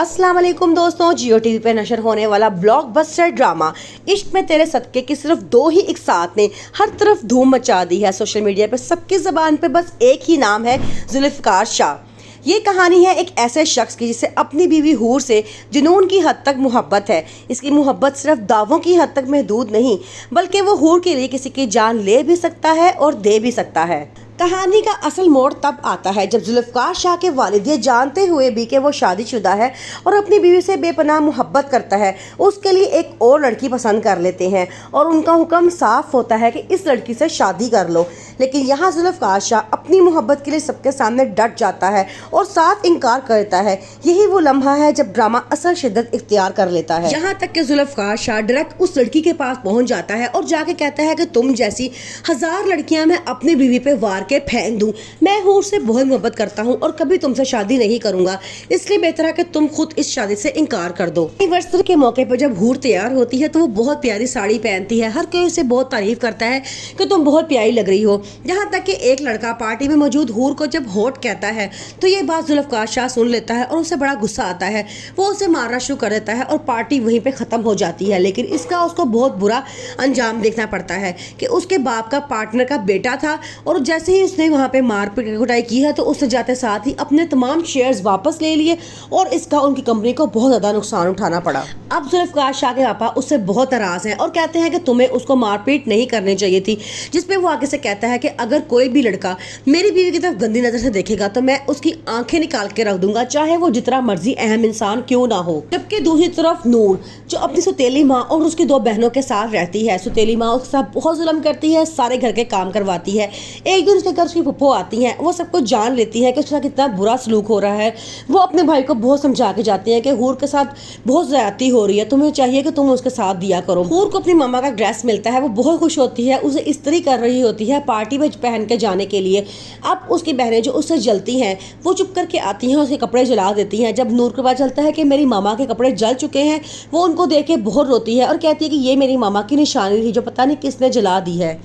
अस्सलाम वालेकुम दोस्तों, जियो टीवी पे नशर होने वाला ब्लॉकबस्टर ड्रामा इश्क में तेरे सदके की सिर्फ 2 ही एक साथ ने हर तरफ धूम मचा दी है। सोशल मीडिया पे सबकी ज़बान पे बस एक ही नाम है, जुल्फ़िकार शाह। ये कहानी है एक ऐसे शख्स की जिसे अपनी बीवी हूर से जुनून की हद तक मोहब्बत है। इसकी मोहब्बत सिर्फ दावों की हद तक महदूद नहीं, बल्कि वो हूर के लिए किसी की जान ले भी सकता है और दे भी सकता है। कहानी का असल मोड़ तब आता है जब जुल्फ़िकार शाह के वालिद ये जानते हुए भी कि वो शादीशुदा है और अपनी बीवी से बेपनाह मोहब्बत करता है, उसके लिए एक और लड़की पसंद कर लेते हैं और उनका हुक्म साफ होता है कि इस लड़की से शादी कर लो। लेकिन यहाँ जुल्फ़िकार शाह अपनी मोहब्बत के लिए सबके सामने डट जाता है और साफ इनकार करता है। यही वो लम्हा है जब ड्रामा असल शिद्दत इख्तियार कर लेता है। यहाँ तक कि जुल्फ़िकार शाह डायरेक्ट उस लड़की के पास पहुँच जाता है और जाके कहता है कि तुम जैसी 1000 लड़कियां मैं अपनी बीवी पे वार के फेंक दूं। मैं हूर से बहुत मोहब्बत करता हूं और कभी तुमसे शादी नहीं करूंगा, इसलिए बेहतर है कि तुम खुद इस शादी से इनकार कर दो। एनिवर्सरी के मौके पर जब हूर तैयार होती है तो वो बहुत प्यारी साड़ी पहनती है। हर कोई उसे बहुत तारीफ करता है कि तुम बहुत प्यारी लग रही हो। यहाँ तक कि एक लड़का पार्टी में मौजूद हूर को जब होट कहता है तो ये बात जुल्फ़िकार शाह सुन लेता है और उसे बड़ा गुस्सा आता है। वो उसे मारना शुरू कर देता है और पार्टी वहीं पे खत्म हो जाती है। लेकिन इसका उसको बहुत बुरा अंजाम देखना पड़ता है कि उसके बाप का पार्टनर का बेटा था और जैसे ही उसने वहाँ पे मारपीट कुटाई की है तो उससे जाते साथ ही अपने तमाम शेयर्स वापस ले लिए और इसका उनकी कंपनी को बहुत ज़्यादा नुकसान उठाना पड़ा। अब जुल्फ़िकार शाह के पापा उससे बहुत नाराज़ हैं और कहते हैं कि तुम्हें उसको मारपीट नहीं करनी चाहिए थी। जिस पे वो आगे से कहता है कि अगर कोई भी लड़का मेरी बीवी की तरफ गंदी नज़र से देखेगा तो मैं उसकी आंखें निकाल के रख दूंगा, चाहे वो जितना मर्जी अहम इंसान क्यों ना हो। जबकि दूसरी तरफ नूर जो अपनी सौतेली माँ और उसकी 2 बहनों के साथ रहती है, सौतेली माँ उसके साथ बहुत जुल्म करती है, सारे घर के काम करवाती है। एक दिन उसके घर उसकी फुप्पो आती हैं, वो सब कुछ जान लेती है कि उसका कितना बुरा सलूक हो रहा है। वो अपने भाई को बहुत समझा के जाती है कि हूर के साथ बहुत ज्यादती हो रही है, तुम्हें चाहिए कि तुम उसके साथ दिया करो। हूर को अपनी मामा का ड्रेस मिलता है, वो बहुत खुश होती है, उसे इस्त्री कर रही होती है पार्टी में पहन के जाने के लिए। अब उसकी बहनें जो उससे जलती हैं वो चुप करके आती हैं, उसके कपड़े जला देती हैं। जब नूर को पता चलता है कि मेरी मामा के कपड़े जल चुके हैं, वो उनको देख के बहुत रोती है और कहती है कि ये मेरी मामा की निशानी थी जो पता नहीं किसने जला दी है।